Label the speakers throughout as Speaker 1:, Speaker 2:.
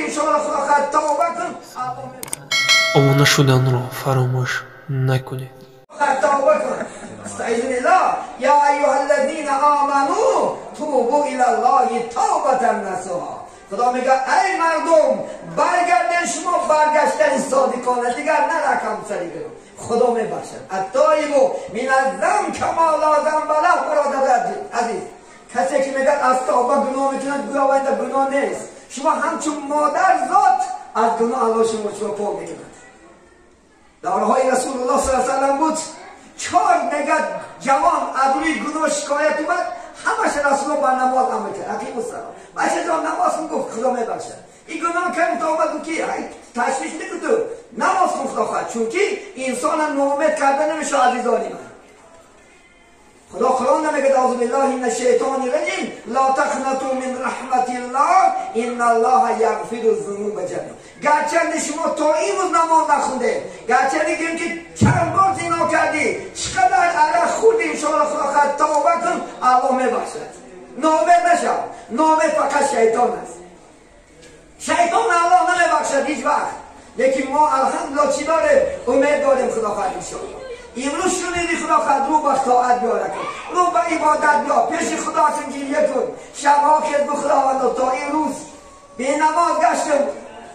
Speaker 1: انشاءالله خدا خواهد توبه کن.
Speaker 2: آمانه شدن را فراموش نکنید.
Speaker 1: توبه کن. استعیذ بالله. یا ایها الذین آمنوا توبوا الی الله توبة نصوحا. خدا میگه ای مردم برگردن شما برگشتن صادقانه دیگر نه رقم سری برو. خدا میبخشد. التائب من الذنب کما لا ذنب له. برادر عزیز کسی که میگه از توبه گناه میکنه گویا آینده گناه نیست. شما همچون مادر ذات از گناه الله شما پاک میکند. دورهای رسول الله صلی الله علیه و بود 4 نگاه جوان از روی گناه شکایت اومد همش رسول الله با نماز امر کرد. اقیم الصلاه. بچه جان نماز کن گفت خدا میبخشد. این گناه کردم تا اومد گفت که تشویش نکن نماز کن خدا خواهد چون که انسان ناامید کرده نمیشه عزیزانی من. خدا قرآن نمیگه اعوذ بالله من الشیطان الرجیم لا تقنطوا من رحمت الله ان الله یغفر الذنوب جميعا. گرچه شما تا این روز نماز نخونده گرچه دیگه که چند بار زنا کردی چقدر عرق خوردی انشاءالله خدا خواهد توبه کن الله میبخشد. ناامید نشو. ناامید فقط شیطان است. شیطان الله نمیبخشد هیچ وقت. لیکن ما الحمدلله چی داریم؟ امید داریم خدا خواهد انشاءالله. امروز شنیدی خدا خواهد رو به طاعت بیاره کن. رو به عبادت بیا. پیش خدا چون گریه کن. شبها که به خداوند تا این روز به نماز گشتم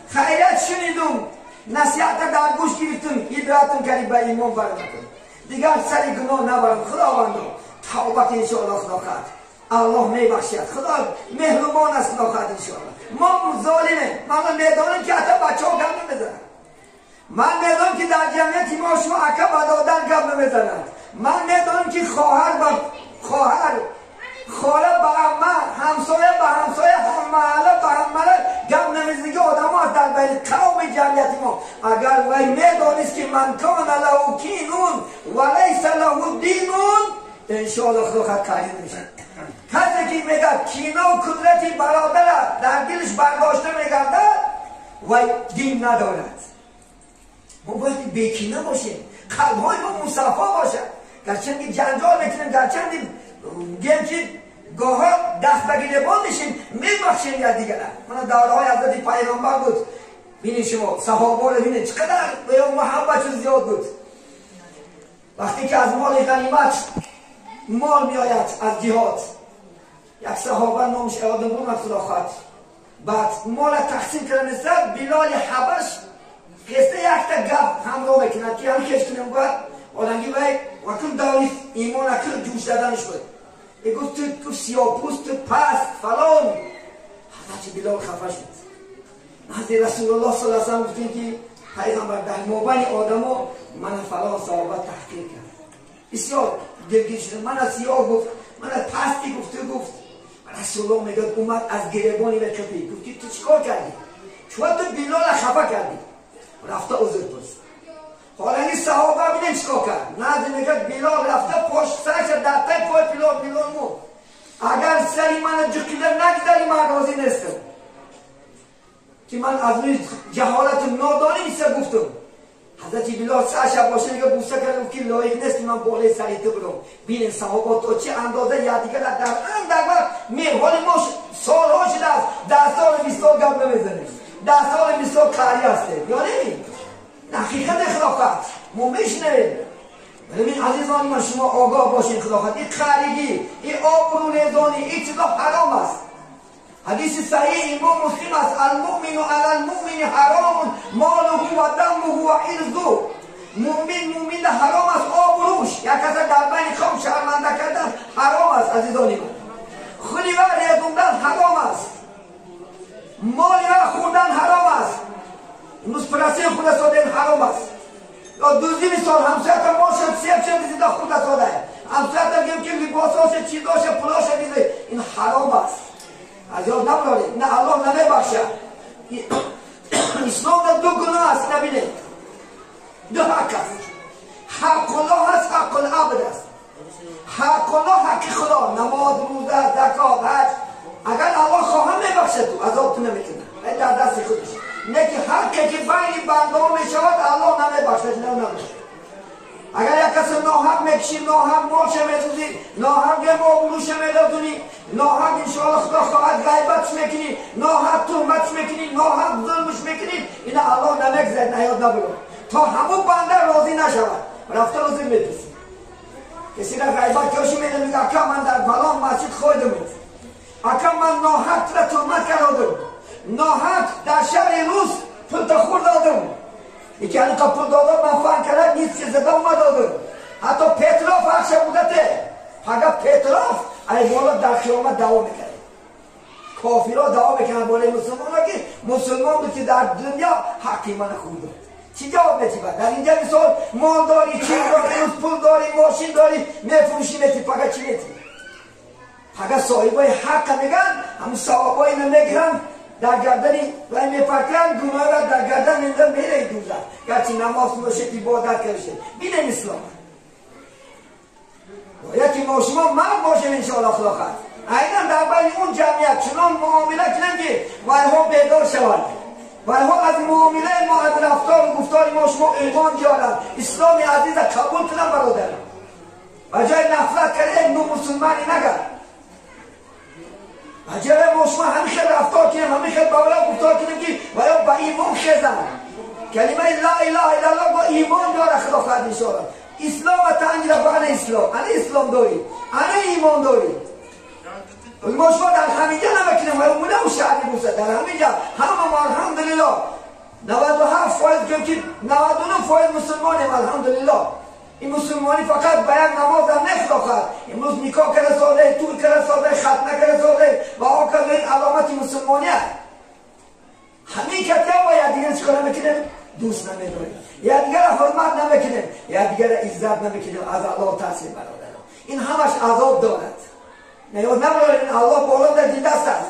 Speaker 1: خیرت شنیدم نصیحت در گوش گرفتم عبرتم کردی به ایمان برنکن دیگر سری گناه نبرم. خداوند توبت انشاءالله خدا خواهد الله میبخشد. خدا مهربان است خدا خواهد انشاءالله. ما ظالمه. من میدانم که حتی بچه ها گپ نمیزنن. من میدانم که در جمعیت ما شما اکا برادر گپ نمیزنند. من میدانم که خواهر با خواهر خاله به عمه همسایه به همسایه هم محله به هم محله گپ نمیزنه که آدم ها در بین قوم جمعیت ما اگر وی میدانست که من کان له کینون و لیس له دینون انشاءالله خدا خواهد کاری نمیشه. کسی که میگه کینه و قدرتی برادر در دلش برداشته میگردد وی دین ندارد. ما باید بیکینه باشیم. قلب‌های ما مصفا باشد. گرچند جنجال میکنیم گرچند گیم که گاها دست بگیره باز میشیم میبخشیم یا دیگر. من دورهای حضرت پیغمبر بود بینید شما صحابه رو بینید چقدر به اون محبت زیاد بود. وقتی که از مال غنیمت مال میآید از جهاد یک صحابه نامش آدم بود خدا خواهد بعد مال تقسیم کردن است بلال حبش قصه یک تا گپ همراه میکند که هم کش کنیم باید آدنگی باید وکن داریست ایمان اکر جوش دادنش بود ای گفت تو سیاه پوست تو پست فلان حضرت بلال خفه شد. حضرت رسول الله صلی اللہ علیہ وسلم گفتیم که پیغمبر در مابین آدم ها من فلان صحابه تحقیق کرد بسیار دلگیر شد. من از سیاه گفت من از پستی گفت رسول الله میگه اومد از گریبانی به کپی گفتی تو چیکار کردی؟ چون تو بلال خفه کردی رفته عذر پرسید. حالا این صحابه ببینیم چیکار کرد. نه میگه بلال رفته پشت سرش در تای پای بلال مون اگر سری من جکیده نگذاری من راضی نیستم که من از روی جهالت نادانی نیسته گفتم. حضرت بلال سرش باشه میگه بوسه کردم که لایق نیست من بالای سری تو برم. ببین صحابه تا چه اندازه یادگار در وقت حال ما سالها شده است 10 سال 20 سال گپ نمیزنیم 10 سال 20 سال کاری هسته یا نمی حقیقت خلافت ما میشنویم. ببین عزیزان من شما آگاه باشین خلافت این خارجی این آبرو ریزانی این چیزا حرام است. حدیث صحیح امام مسلم است المؤمن علی المؤمن حرام ماله و دمه و عرضه. مؤمن حرام است آبروش یک کس در بین قوم شرمنده کردن حرام است عزیزان من. خودی و ریزوندن حرام است. مال و خوردن حرام است. امروز پرسه خود ساده حرام است. یا دوزی مثال همسایت ما شد سیب شد دیده خود ساده همسایت هم که لباساش چیزاش پلاش دیده این حرام است. از یاد نبرارید نه الله نمیبخشه. اسلام دو گناه است نبینید دو حق است. حق الله است حق العبد است. حق الله حق خدا نماز روزه زکات حج اگر الله خواهم میبخشه تو عذاب تو نمیکنه در دست خودش نه که حقی که بین بنده ها میشود الله نمیبخشه نه اگر یک کسی ناحق میکشی، ناحق مالش میدوزی، ناحق یه مابلوش میدوزی، ناحق انشاءالله خدا خواهد غیبتش میکنی، ناحق تهمتش میکنی، ناحق ظلمش میکنی، اینا الله نمیگذارد، نیاد نبرو تا همون بنده راضی نشود رفته روزی میدوزی. کسی را غیبت کشی میده میگه اکا من در فلان مسجد خودم، اکا من ناحق را تهمت کردم، ناحق در شهر روز پول خورد دادم، یکی الان پول دادم من فهم کرد نیست که زده دادم. حتی پتروف اخشه بودته، فقط پتروف ای بالا در قیامت دعوا میکنه، کافرها دعوا میکنن بالای مسلمان ها که مسلمان بود که در دنیا حقی من خورده. چی جواب میتی بعد؟ در اینجا مثال مال داری، چیز داری، پول داری، ماشین داری، میفروشی میتی، فقط چی میتی؟ فقط صاحبای حق میگن، هم صاحبای نمیگیرن در گردنی و میپرکن گناه را در گردن میندن میره دوزه، گرچه نماز نوشه عبادت کرده. بینه اسلام یکی ما شما مرد باشیم انشاءالله خدا خواهد. اینا در بین اون جمعیت چنان معامله کنن که ها بیدار شوند، ها از معامله ما، از رفتار و گفتار ما شما ایمان بیارن، اسلام عزیز قبول کنن برادر، و جای نفرت کرده نو مسلمانی نگرد. اجازه ما شما همیشه رفتار کنیم، همیشه بالا گفتار کنیم که باید با ایمان خیزن. کلمه لا اله الا الله با ایمان داره خدا خواهد انشاءالله. اسلام تنگی را با انا اسلام، انا اسلام داری، انا ایمان داری. ما شما در همینجا نمکنیم، ولی مونه و شهری بوسه در همینجا همه ما الحمدلله 97% که 99% مسلمانیم الحمدلله. این مسلمانی فقط به یک نماز هم نخواهد. امروز نکاح کرده ساده، تور کرده ساده، ختنه کرده ساده و آقا این علامت مسلمانی هست. همین کتیه باید دیگر چکار نمیکنیم؟ دوست نمیداریم، یا دیگر حرمت نمیکنیم، یا دیگر عزت نمیکنیم. از الله تحصیل برادران این همش عذاب دارد. نیاز نباید این الله بالا در دین دست است.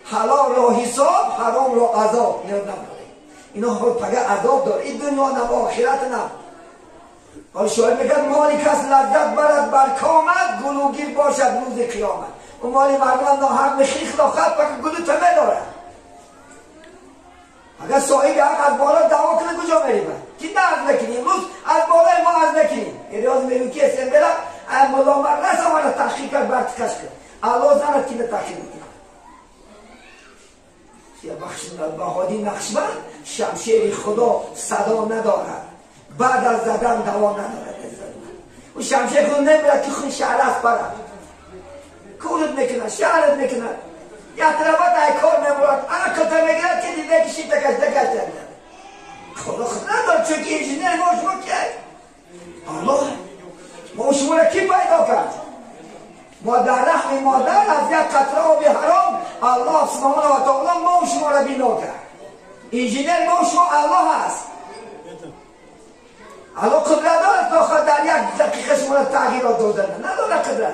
Speaker 1: حلال را حساب، حرام را عذاب. نیاز نباید اینا فقط عذاب داره. این دنیا نه آخرت نه. حالا شاید میگن مالی کس لذت برد بر کامت، گلوگیر باشد روز قیامت. اون مالی مردم ناحق میخیخ داخت فقط گلو تمه داره. اگر صاحب حق از بالا دعوا کنه کجا میریم؟ کی درد نکنی؟ امروز از بالای ما از نکنیم. ایراز میگو که اسم برم ای مولا مرنس همانا تحقیق کرد برتکش کرد. الله زنت که تحقیق میکنه. یا بخشنده بهادی نقشبند شمشیر خدا صدا ندارد، بعد از زدن دوا ندارد. او شمشیر خود نمیرد که خون شهر است برد، کورت میکنن، شهرت میکنن، یک طرفت ای کار نمورد، انا کتا میگرد که دیده کشی دکش خدا خود ندارد. چون که انجینیر ما شما که الله ما شما را کی پیدا کرد؟ ما در رحم مادر از یک قطره آب حرام الله سبحانه و تعالی ما شما را بینا کرد. انجینیر ما شما الله هست. الله قدرت دارد داخل در یک دقیقه شما را تغییرات دادن نداره. قدرت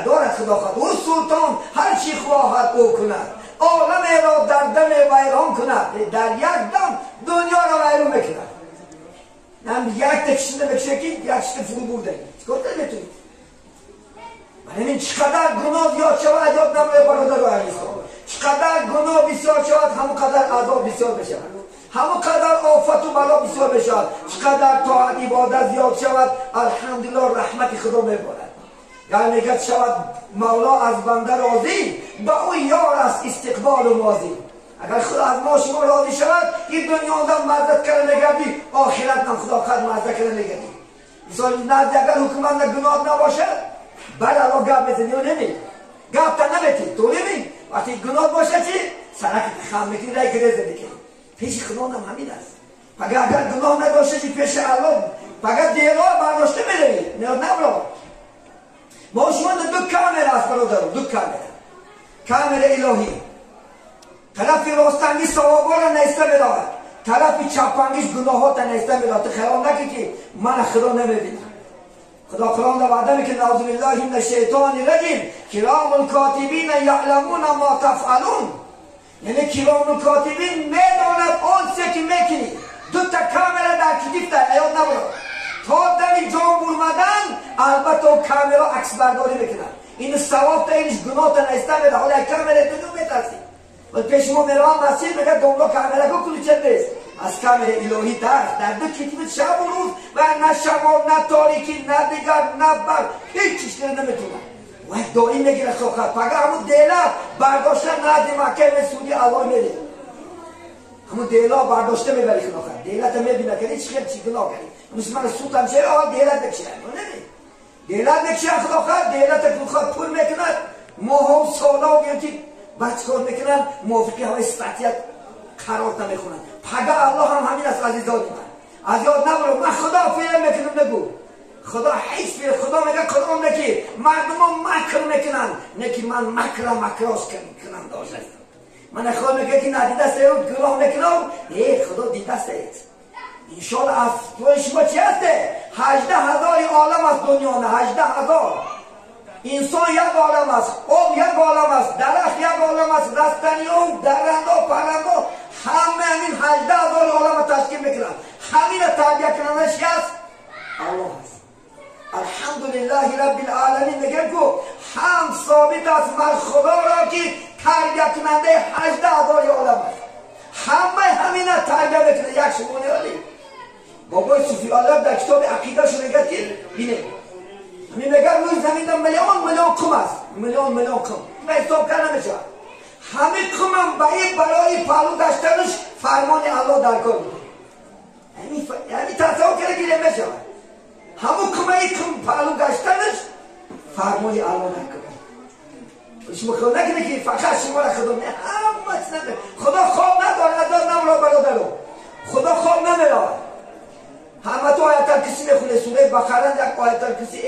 Speaker 1: دارد خدا خواهد. او سلطان هر چی خواهد او کند، عالم را در دم ویران کند، در یک دم دنیا را ویران میکند. نه یک تکشنده بکشه که یک شکل فرو برده چکار نمیتونید. من این چقدر گناه زیاد شود یاد نمونه برادر و عزیزان، چقدر گناه بسیار شود همون قدر عذاب بسیار بشود، همون قدر آفت و بلا بسیار بشود. چقدر طاعت عبادت زیاد شود الحمدلله رحمت خدا میبارد. یعنی میگه شود مولا از بنده راضی، با او یار است استقبال و ماضی. اگر خدا از ما شما راضی شود این دنیا هم مزد کرده نگردی، آخرت هم خدا خود مزد کرده نگردی. مثال نزد اگر حکومت گناه نباشد بعد الله گپ میزنی و نمی گپ تا نمیتی تو نمی وقتی گناه باشه چی؟ سرک خم میکنی رای گریز میکنی. پیش خدا هم همین است. فقط اگر گناه نداشته چی پیش الله فقط دیلار برداشته میدهی نیاد نبرا. ما شما دو کامره است برادرم، دو کامره الهی. طرف راستنگی ثوابا را نیسته بدارد، طرف چپنگیش گناهات را نیسته بدارد. تو خیال نکی که من خدا نمیبینم. خدا قرآن را وعده میکنه نعوذ بالله من الشیطان الرجیم کرام الکاتبین یعلمون ما تفعلون. یعنی کرام الکاتبین میداند آنچه که میکنی. دو تا کامره در کتیب در حیات نبرد تا دمی جان برمدن البته او کامرا عکس برداری میکنن. این ثواب تا اینش گناه تا نیسته بده. حالا یک کامره دنیا میترسی و پیش ما میرام مسیر میگه دنبال کامره کو کلوچه نیست از کامره الهی در دو کتیب شب و روز و نه شمال نه تاریکی نه دیگر نه بر هیچ چیز نمیتونه و دایی میگیره سوخت پگه همون دیلا برداشته ندی مکه سودی الله میده همون دیلا برداشته میبری خلاخت دیلا تا میبینه که هیچ خیلی چی گناه کردی مسلمان سود هم چه آقا دیلا بکشه دیلا بکشه خلاخت دیلا تا خلاخت پول میکند ماه و سالا و گیرکی بچه کار میکنن موافقی های استاتیت قرار نمیخونن پگه الله هم همین است عزیزان من از یاد نبرو من خدا فیلم میکنم نگو خدا حیث فیلم خدا میگه قرآن نکی مردم ها مکر میکنن نکی من مکراش کنم داشت من خدا میگه که ندیده سید گناه میکنم خدا دیده سید انشاءالله افطور شما چی هسته 18,000 عالم از دنیا نه 18,000 انسان یک عالم است آب یک عالم است درخت یک عالم است رستنی ها درنده پرنده همه همین 18,000 عالم تشکیل میکنند همین تربیت کنندش است الله است الحمدلله رب العالمین میگه که هم ثابت است مر خدا را که تربیت کننده 18,000 عالم است همه همین تربیت میکنه یک شمونه علی بابای صوفی الله در کتاب عقیده شو میگه که بینه می میگه روی زمین در میلیون کم است میلیون کم من حساب کرده نمیشه همه کم هم برای پالو گشتنش فرمان الله در کار میده یعنی تصور کرده گیره میشه همه کم پالو گشتنش فرمان الله در کار شما خود نکنه که فقط شما را خدا نه خدا خواب نداره ندار نمرا برادرو خدا خواب نمیره همه تو آیت کسی میخونه سوره بقره یک آیت کسی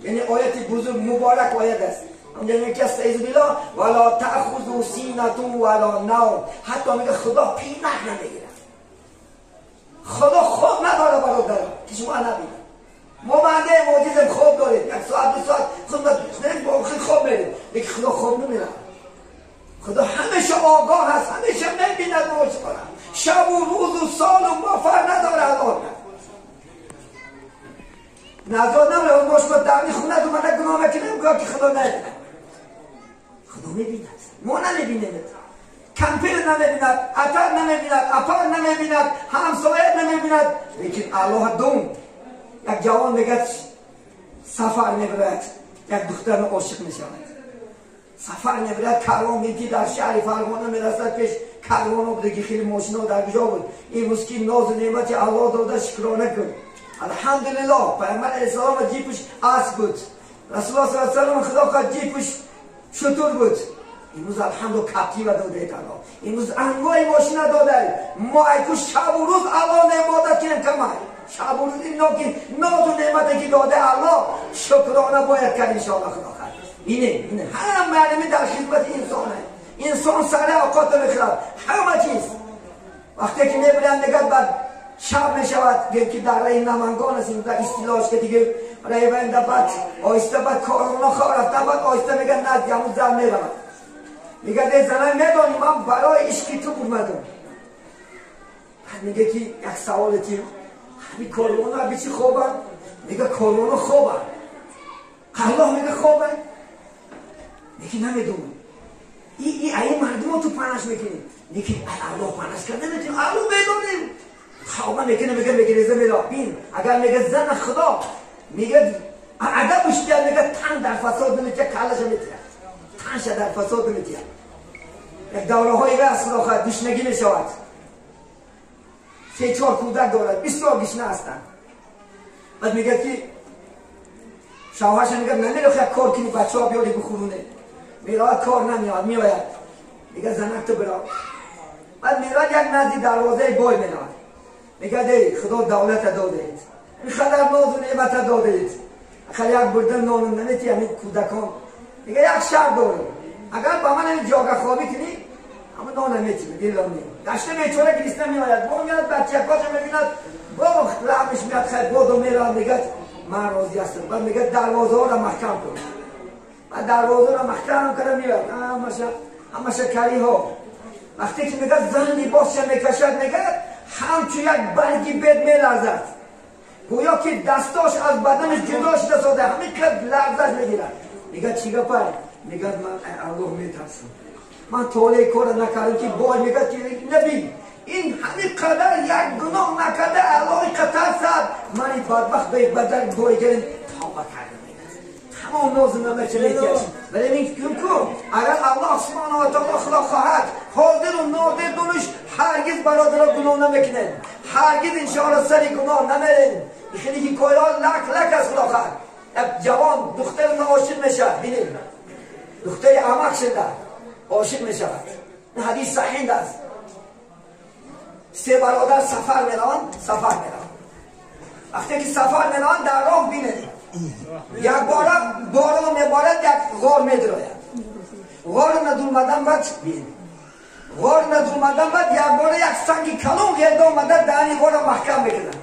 Speaker 1: یعنی آیت بزرگ مبارک آیت است اونجا میگه که استعیذ بالله ولا تأخذوا سینة ولا نوم حتی میگه خدا پینک نمیگیره خدا خواب نداره برادر که شما نبینید ما بنده معجزه خواب داریم یک ساعت دو ساعت خود خواب میریم لیکن خدا خواب نمیره خدا همیشه آگاه هست همیشه میبیند ما چه کنم شب و روز و سال و ما فرق نداره الله نزاد نمره اون باش باید دمی خونه دو منه گناه میکنه میگه که خدا نبیند خدا میبیند ما نمیبینیم کمپیر نمیبیند اتر نمیبیند اپر نمیبیند همسایه نمیبیند لیکن الله دوم یک جوان میگه سفر میبرد یک دختر عاشق میشود سفر میبرد کاروان میگی در شهر فرغانه میرسد پیش کاروان ها بودگی خیلی ماشین ها در کجا بود این روز که ناز و نعمت الله داده شکرانه کن الحمدلله پیامبر اسلام جیبش اسب بود رسول الله صلی الله علیه و سلم خدا خواهد جیبش شتر بود امروز الحمدلله کپتی و داده کلا امروز انواع ماشین داده ما ایکوش شب و روز الله عبادت کنیم کمای شب و روز اینا که ناز و نعمتی که داده الله شکرانه باید کرد انشاءالله خدا خواهد اینه هر معلمی در خدمت انسانه انسان سر اوقات میخورد همه چیز وقتی که میبرن نگاه بعد شب میشود که در رای نمنگان هستیم در اصطلاحش که دیگه رای بنده بعد آیسته بعد کارونا خواه رفته بعد آیسته میگه نه همون زن میرود میگه ده زنه میدانی من برای عشقی تو اومدم میگه که یک سوال که همین کارونا بیچی خوبه میگه کارونا خوبه الله میگه خوبه میگه نمیدونم این مردم تو پنش میکنیم میگه الله پنش کرده نمیتونیم الله بدونیم خوابه میکنه میگه ریزه میره بین اگر میگه زن خدا میگه عدبش بیاد میگه تن در فساد نمیتیه کلش میتیه تنش در فساد نمیتیه یک دوره های رسل آخر گشنگی میشود 3-4 کودک دارد 20 تا گشنه هستن بعد میگه که شوهرش میگه نمیره یک کار کنی بچه ها بیاری بخورونه میره کار نمیاد میآید میگه زنک تو برا بعد میره یک نزدی دروازه بای میره میگه دی خدا دولت داده اید این خدر ناز و نعمت داده اید اخر یک بردن نانون نمیتی همین کودکان میگه یک شرط دارم اگر با من این جاگه خوابی کنی اما نان نمیتی میگه لامنی گشته میچوره گریسته میآید با میاد بچه کاش میبیند با لعبش میاد خیلی بادو میره میگه من راضی هستم بعد میگه دروازه ها را محکم کن بعد دروازه را محکم کنه میاد همه شکری ها وقتی که میگه زن لباسش میکشد میگه همچون یک برگی بید میلرزد گویا که دستاش از بدنش جداش دستاده همین که لرزش میگیرد میگه چی گپه میگه من الله میترسم من طوله کار نکردم که بای میگه که نبی این همین قدر یک گناه نکرده الله قطع سد منی بدبخت به بدر گویگرین توبه کرده تمام نازم نمیشه میتیشیم ولی این فکر کن اگر الله سبحانه و تعالی خدا خواهد حاضر و نادر دونش هرگز برادر گناه نمیکنه هرگز انشاءالله سری گناه نمیرین خیلی که کویران لک از خدا خواهد جوان دختر عاشق میشه بینید دختر عمق شده عاشق میشه این حدیث صحیح است سه برادر سفر میرن وقتی که سفر میرن در راه بینید یک باران میبارد یک غار میدراید غار ندومدن بعد غار ندومدن بعد یک بار یک سنگ کلون گرده آمده دهنی غار محکم بکنند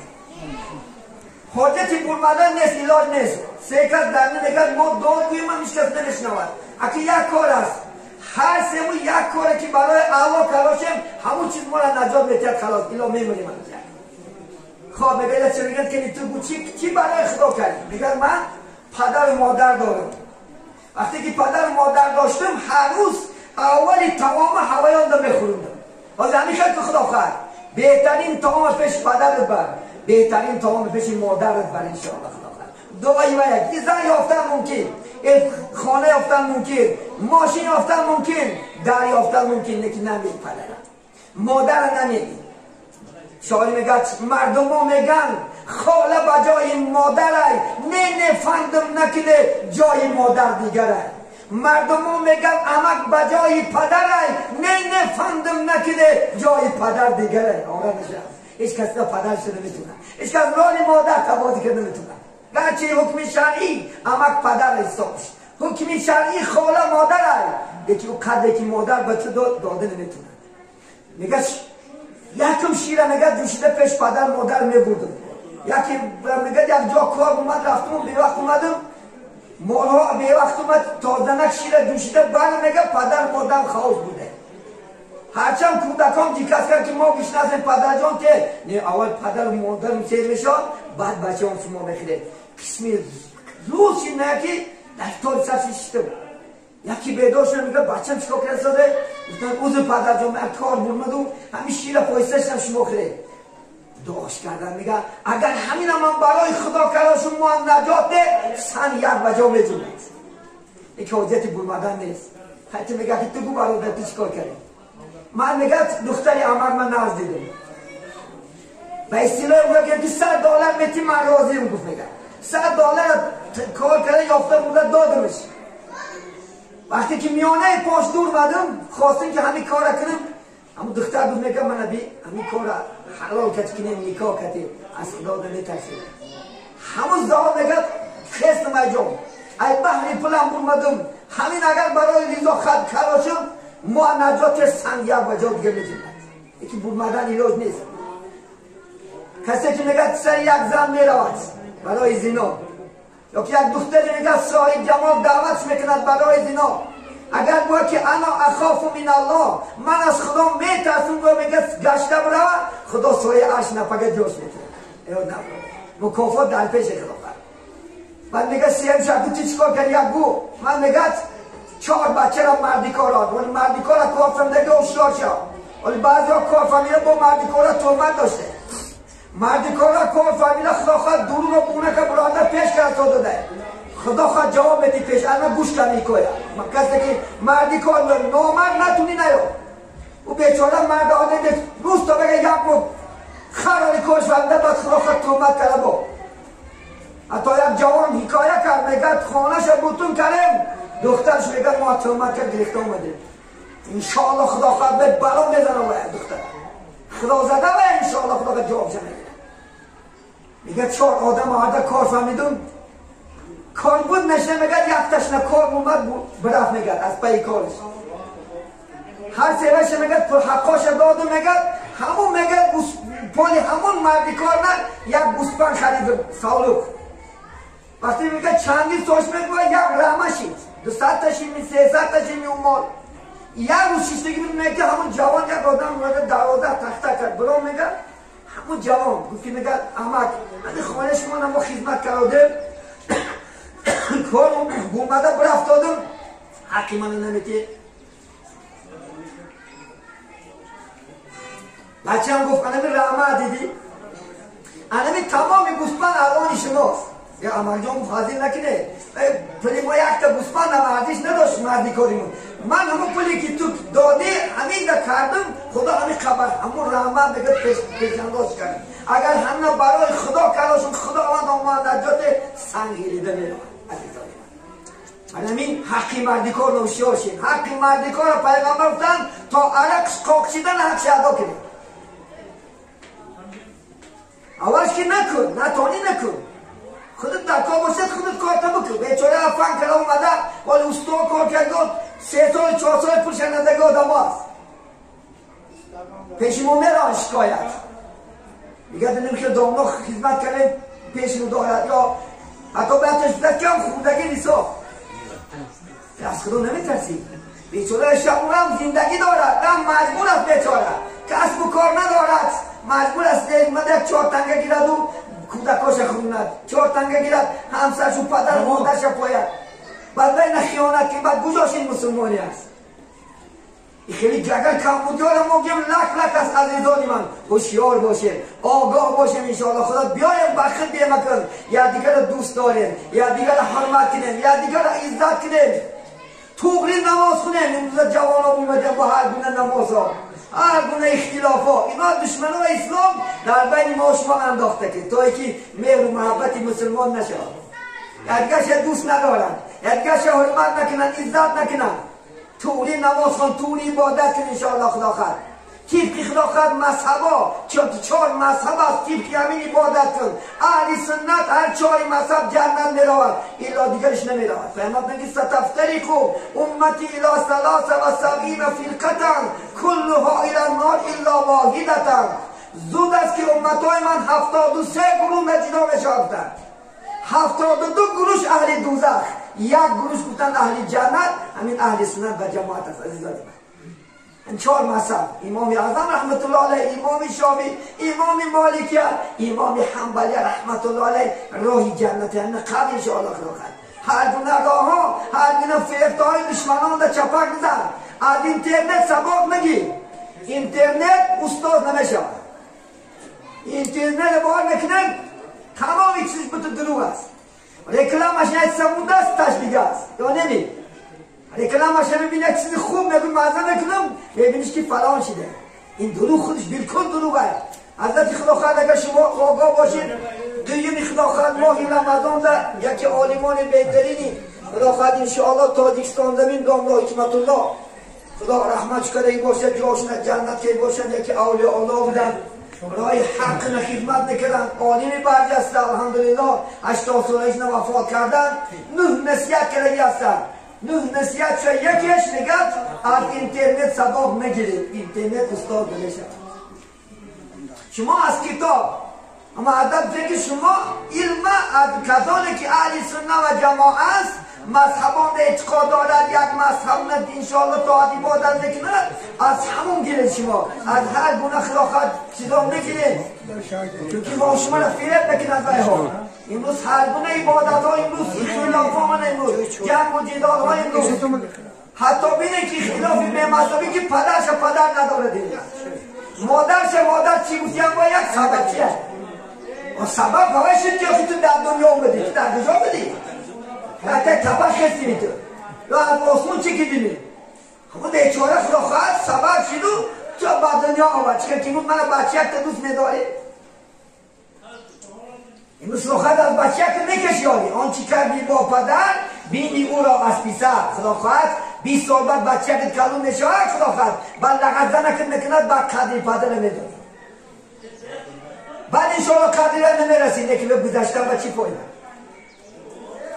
Speaker 1: حاجتی برمدن نیست علاج نیست سیکت در نمیکرد ما داد گویم هم میشکست نمیشنود اگه یک کار است هر سیمون یک کاره که برای الله کلاشیم همون چیز ما را نجات میتید خلاص ایلا میمونیم هم خواه بگه چه میگن که تو بود چی برای خدا کردی؟ میگن من پدر و مادر دارم وقتی که پدر و مادر داشتم هر روز اولی تمام حوایان رو میخوردم از همیشه که خدا خواهد بهترین تمام پیش پدرت بر بهترین تمام پیش مادرت بر انشاءالله خدا خواهد دعایی و یک زن یافتن ممکن خانه یافتن ممکن ماشین یافتن ممکن در یافتن ممکن لیکن نمید پدرت مادر نمیدی شاعری میگه مردم ها میگن خاله بجای مادرای نه فندم نکنه جای مادر دیگره مردم ها میگن عمک بجای پدرای نه فندم نکنه جای پدر دیگره آره میشه هیچ کس که پدر شده نمیتونه هیچ کس رانی مادر تبادی که نمیتونه گرچه حکم شرعی عمک پدر حسابش حکم شرعی خاله مادرای یکی او قدری که مادر به تو داده نمیتونه میگه یکم شیره میگه دوشیده پیش پدر مادر میبردم یکی میگه یک جا کار اومد رفتم به وقت اومدم مالها به وقت اومد تازنک شیره دوشیده بر میگه پدر مادر خواه بوده هرچند کودکان دیکس کرد که ما بشناسیم پدر جان که نه اول پدر و مادر سیر میشاد بعد بچه هم شما بخیره قسمی روزی نه که دفتار سرسی شیده بود یکی بیداشت میگه بچم چکا کرد ساده اوز پدر جان من کار برمدم همین شیر پایستشم شما خیره دعاش کردن میگه اگر همین من برای خدا کلاشون ما نجات ده سن یک بجا میجونید یک حاجتی برمدن نیست حتی میگه که تو گو برادر تو چکار کردی من میگه دختری عمر من ناز دیدم به اصطلاح میگه که $100 میتی من راضیم گفت میگه $100 کار کرده یافته بوده دادمش وقتی که میانه پاش دور مدم خواستیم که همین کار کنم اما دختر بود میگه من همین کار حلال کت کنیم نکاح کتیم از خدا ده نترسیم همون زمان میگه خستم ایجام ای بحری پلم برمدم همین اگر برای ریزا خد کراشم ما نجات سنگ یک بجا دیگه میجیم یکی برمدن ایلاج نیست کسی که میگه سر یک زن میرود برای زنا یا که یک دختری میگه صاحب جمال دعوت میکند برای زنا اگر گوه که انا اخاف من الله من از خدا میترسم گوه میگه گشته برو خدا سایه عرش نپگه جوش میکنه مکافات در پیش خدا من میگه سیم شد تو چیکار کردی یک گو من میگه 4 بچه را مردی کار آد ولی مردی کار را کار فهمیده اشتار شد ولی بعضی ها کار فهمیده با مردی کار را تومت داشته مردی کار را کار فهمیده خدا خواهد دورو رو بونه که براده پیش کرد تا داده خدا خواهد جواب بدی پیش الان گوش کنی کویا کسی که مردی کار نامرد نتونی نیاد او بیچاره مرد آده روز تا بگه یک بود خرالی کارش فهمیده باید خدا خواهد تومت کرده با حتی یک جوان حکایه کرد میگه خانهش بوتون کردیم دخترش میگه ما تومت کرد گرفته اومده انشاءالله خدا خواهد به بلا میزنه باید دختر خدا زده و انشاءالله خدا به جواب زنه میگه 4 آدم آده کار فهمیدون کار بود نشه میگه یک تشنه کار اومد برفت میگه از پای کارش هر سیوش میگه پر حقاش داد میگه همون میگه پولی همون مردی کار نه یک گوسپن خرید سالوک وقتی میگه چندی سوش میگه یک رحمه شید 200 تاشی می 300 تاشی می اون مال یک روز شیشتگی میگه همون جوان یک آدم میگه 12 تخته کرد برام میگه همون جوان گفتی میگه احمد من خانهش کنم ما خدمت کرده کار اومده برفت دادم حقی منو نمیتی هرچند گفت انمی رحمت دیدی انمی تمام گوسفند الان شماست یا عمرجان فاضل نکنه پلی ما یک تا گوسفند مردیش نداشت مردی کاریمون من همون پلی که تو داده همین دا کردم خدا همین خبر همون رحمت بگه پیشانداز کردم اگر همه برای خدا کرداشون خدا آمد نجات سنگیریده میرون همین حقی مردی کار نوشیار شید حقی مردی کار پیغمبر گفتن تا عرق قاقشیدن حق ادا کنید اولش که نکن نتانی نکن خودت در کار باشد خودت کارتا بکن بیچاره افن کرده اومده ولی استوار کار کرده 3 سال 4 سال پول شنندگی آدم هست پیشمون میران شکایت میگه دنیم که دامنا خدمت کنه پیشمون دارد یا حتی بهتش بده کم خوردگی نیسا از خدا نمیترسی بیچاره شمورم زندگی دارد هم مجبور است بیچاره کسب و کار ندارد مجبور است دیگه 4 تنگه گیرد و کودکاش خوند 4 تنگه گیرد همسرش و پدر مادرش پاید بعد بین خیانت که بعد گوشاش این مسلمانی است این خیلی جگر کمبودیار ما گیم لک است عزیزانی من هوشیار باشه آگاه باشه انشاءالله خدا بیایم بخت بیمه کن یا دیگر دوست داریم یا دیگر حرمت کنیم یا دیگر عزت کنیم توقری نماز خونیم امروز جوان ها بومدیم با هر گونه نماز ها هر گونه اختلاف ها اینا دشمن ها اسلام در بین ما شما انداخته که تا که مهر و محبت مسلمان نشه یدگش دوست ندارن یدگش حرمت نکنن عزت نکنن توقری نماز خون توقری عبادت کن انشاءالله خدا خد طبق خدا خد مذهب ها 4 مذهب است طبق همین عبادت کن اهل سنت هر 4 مذهب جنت میرود الا دیگرش نمیرود فهمت نگی ستفتریکو امتی الى 73 فرقه کلها الى النار الا واحدة زود است که امتای من 73 گروه مجدا بشافتند 72 گروش اهل دوزخ یک گروش گفتن اهل جنت همین اهل سنت و جماعت است عزیزان این 4 مذهب امام اعظم رحمت الله علیه امام شافعی امام مالکی امام حنبلی رحمت الله علیه راه جنت یعنی قبل ان شاء الله هر گونه راه ها هر گونه فرقای دشمنان در چپک میزن از اینترنت سبق نگیر اینترنت استاد نمیشه اینترنت بار میکنن تمام چیز به تو دروغ است رکلامش نه سموده است تشبیه است یا نمی رکلامش میبینه چیز خوب میگه مزه میکنم میبینیش که فلان شده این دروغ خودش بالکل دروغه حضرت خدا خواهد اگر شما آگاه باشید دویم خدا خواهد ماه رمضان در یکی عالمان بهترینی خدا خواهد انشاءالله تاجیکستان زمین داملا حکمت الله خدا رحمت کرده باشد جاشون جنت که باشد یکی اولیاء الله بودن رای حق خدمت نکردن عالمی برجسته الحمدلله 80 سالش وفات کردن 9 نصیحت کرده هستن 9 نصیحت شد یکیش نگه از اینترنت سبق نگیرید اینترنت استاد نمیشه شما از کتاب اما عدد که شما علم از کسانی که اهل سنت و جماعت است مذهبان اعتقاد دارد یک مذهب ند انشاءالله تا عبادت نکنند از همون گیرید شما از هر گونه خلافت چیزا نگیرید چونکه ما شما را فریب نکنند بایها امروز هر گونه عبادت ها امروز اختلاف ها من امروز جنگ و جدال ها امروز حتی بینه که اختلاف به مذهبی که پدرش پدر نداره دیگه مادرش مادر چی گوشی هم با یک سبب چیه و سبب هوای شد که تو در دنیا اومدی تو در کجا اومدی حتی تپش خستی میتو یا از آسمون چی که دیمی خود بیچاره خدا خواهد سبب شدو تو با دنیا آمد چکر که من بچه یک تا دوست میداری این خدا خواهد از بچه یک نکشی آنی آن چی کردی با پدر بینی او را از پیسر خدا خواهد 20 سال بعد بچه یک کلون نشاید خدا خواهد بعد لغت زنکت نکند بعد قدر پدر نمیداری بعد انشاءالله قدر نمیرسید که به گذشتن و چی پایده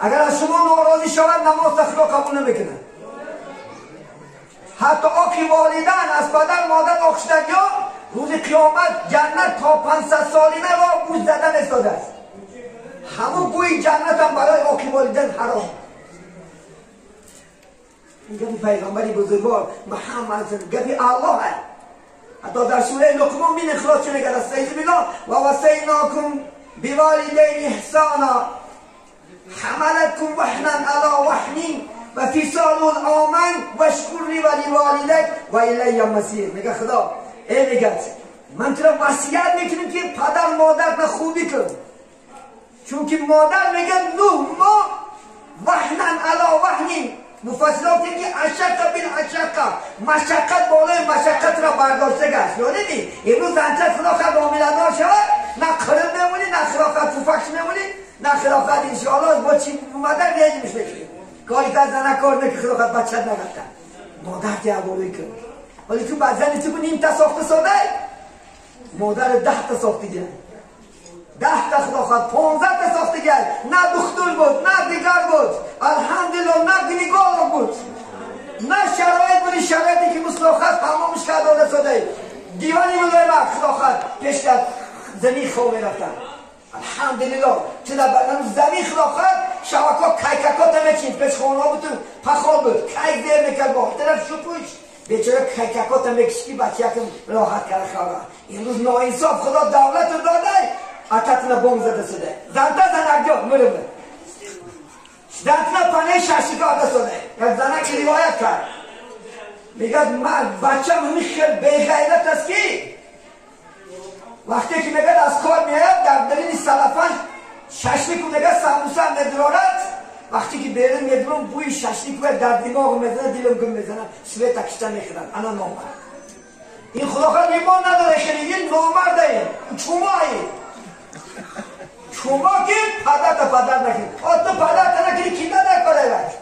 Speaker 1: اگر از شما ناراضی شود نماز خدا قبول نمیکنه حتی آقی والدن از پدر مادر آخشتگی ها روز قیامت جنت تا 500 سالینه را بوش زدن استاده است همون بوی جنت هم برای آقی والدن حرام این گفی پیغمبری بزرگوار محمد گفی الله هست حتی در سوره لقمان بین اخلاص چونه گرد استعیذ بالله و وصیناکم بوالدین احسانا حملتكم وحنا على وحن و فصال آمن و شکر لی ولی والدک و الی المصیر میگه خدا ای میگه من تو را وصیت میکنم که پدر مادر را خوبی کن. چونکه مادر میگن نو ما وحنن علا وحنین. مفسران میگن که اشقه بالاشقه، مشقت بالای مشقت را برداشته گشت. یعنی امروز زنچه خلاقت عاملدار شود، نه خرم میمونی، نه خلاقت توفکش میمونی، نه خلاقت انشاءالله با چی اومدن ریج میشه. کاری تا زنه کار نه که خلاقت بچت نگفتن. مادر جوابی کن. ولی تو بعد زنی تو نیم تا ساخته ساده، مادر 10 تا ساخته گرد. 10 تا خلاقت، 15 تا ساخته گرد. نه دختر بود، نه دیگر بود. الحمدلله نه گنیگار بود. نه شرایط بودی، شرایطی که مصلاحات تمامش کرده ساده. دیوانی مولای ما خلاقت پیش کرد زمین خوبه رفتن. الحمدلله چه در بدن زمین خلاقت شبکا کیککات میچین پیش خونه بود پخال بود کیک دیر میکرد با طرف شپوش بیچاره کیککات میکشی بچه یکم راحت کرد خواه. امروز ناانصاف خدا دولت رو داده اتتنا بوم زده سده زنده زنگجا مرمه زنده پنه ششگاه سده یک زنه که روایت کرد میگه من بچه همین خیلی بیغیرت است که وقتی که میگه از کار میاد در درین سلفان ششلیک رو میگه سموسه ندرارد وقتی که بیرون میدرون بوی ششلیک رو در دماغ میزنه دیلم گم میزنه سوی تکشتن میخورن انا نامرد این خدا خواهد ایمان نداره خیلی این نامرده چومایی چوما که پدر تا پدر نکنی تو پدر تا نکنی کینده در کاره رد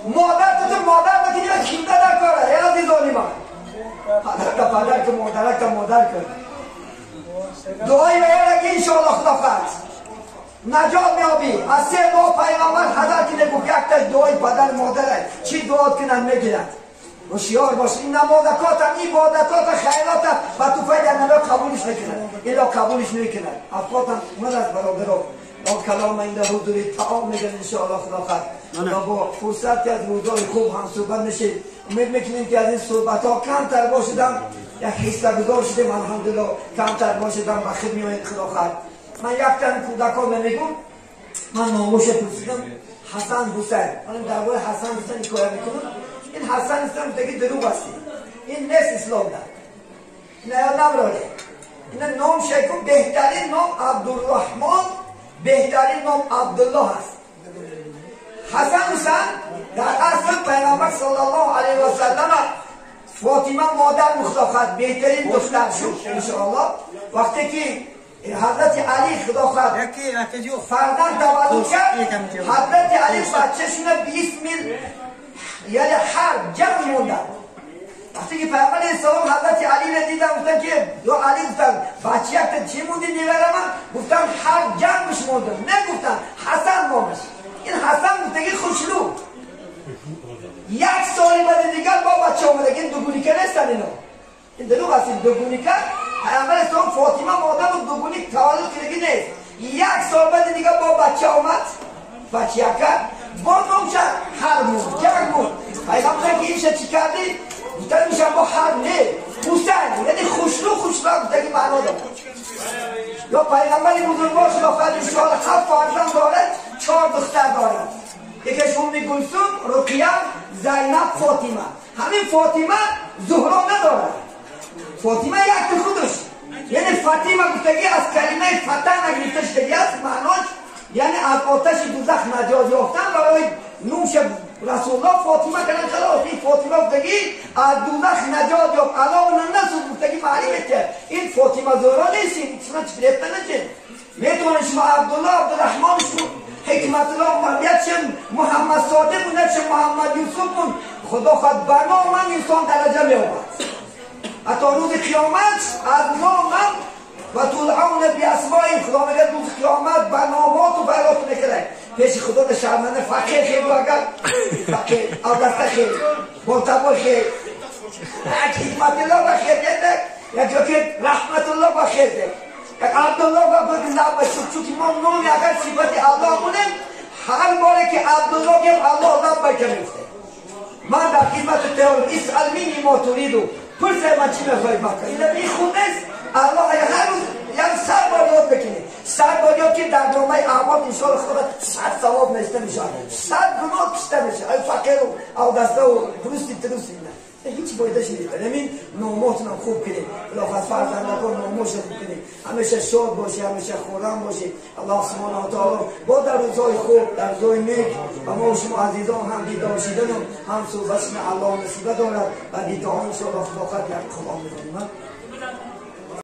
Speaker 1: مادر تو مادر نکنی یا کینده در کاره یا عزیز آلیمان پدر تا پدر که مادر تا مادر کنی دعای میاره که انشاءالله خدا فرد نجات میابی از 3 ماه پیغمبر حضرت نگفت یک تا دعای پدر مادره چی دعا کنن میگیرن هوشیار باش این نمازکات عبادتات خیرات و تو فایده نمیاد قبولش نکنن اینا قبولش نکنن افراد من از برادران با کلام این در حضوری تعام میگن انشاءالله خدا فرد و با فرصت از موضوع خوب هم صحبت میشه امید میکنیم که از این صحبت ها کمتر باشدم یک حصه گذار شدیم الحمدلله کمتر باشدم و خدمت خدا فرد من یک تن کودکان میگم من ناموش پرسیدم حسن حسین من درباره حسن حسین کار میکنم این حسن اسلام دیگه دروغ است این نیست اسلام ده نه نبراده این نام شیخو بهترین نام عبدالرحمن بهترین نام عبدالله است حسن حسین در اصل پیغمبر صلی الله علیه و سلم فاطمه مادر مختاخت بهترین دختر شد انشاءالله وقتی که حضرت علی خدا خواهد فرزند تولد کرد حضرت علی بچه‌شون 20 میل یعنی هر جمع موندن وقتی که پیغمبر اسلام حضرت علی را دیدن گفتن که یا علی گفتن بچه یک تا چی موندی میبرم گفتن هر جمعش موندن نگفتن حسن نامش این حسن گفتگی خوشلو 1 سال بعد دیگر با بچه آمده این دوگونی که نیستن اینا این دروغ است این دوگونی که پیغمبر اسلام فاطمه مادر و دوگونی تولد کردگی نیست 1 سال بعد دیگر با بچه آمد بچه یکر با نامشه هر موند یک موند پیغمبر که اینشه چی کردی؟ گفتن میشن با هر نه حسین یعنی خوشلو گفتگی معنا دارد یا پیغمبری بزرگوار شد آخر انشاءالله 7 فرزند دارد 4 دختر دارد یکیش ام کلثوم رقیه زینب فاطمه همین فاطمه زهرا ندارد فاطمه یک تو خودش یعنی فاطمه گفتگی از کلمه فتح نگرفته شدگی است معناش یعنی از آتش دوزخ نجات یافتن برای نوش رسول الله فاطمه کلم خلاص این فاطمه گفتگی از دوزخ نجات یافت علاوه نسود گفتگی معلومه که این فاطمه زهرا نیست شما چی گرفته نشین میتونه شما عبدالله عبدالرحمن شما حکمت الله مربیت شم محمد صادق و نفش محمد یوسف من خدا خود بنا من انسان درجه میابد حتی روز قیامت از نامم و تدعون بیاسماء خدا میگه روز قیامت برنامات و برات میکنه پیش خدا ده شرمنده فقیر خیلی اگر فقیر از دسته خیلی مرتبا خیلی یک حکمت الله بخیر دیده یک جا که رحمت الله بخیر دیده یک عبدالله بخیر نبا شد چونکه ما نومی اگر صفت الله بودیم هر باره که عبدالله گیم الله نبا کنیفته من در خدمت تهور اسأل منی ما توریدو پرسه من چی میخوایی بکنم این خود نیست الله اگر هر روز یک 100 بار یاد بکنی صد باید که در نامه اعمال انشاءالله خدا 100 ثواب نوشته میشه، 100 گناه کشته میشه. ای فقیر و دسته و درستی نه هیچ بایدش نیست. همین ناماتون هم خوب کنید، بلافاصله فرزندکان ناموش خوب کنید، همیشه شاد باشی، همیشه خرم باشی. الله سبحانه و تعالی با در روزهای خوب، در روزهای نیک و ما و شما عزیزان هم دیدار شدن هم صحبت الله نصیبه دارد و دیدار انشاءالله فقط یک کلام می‌کنیم.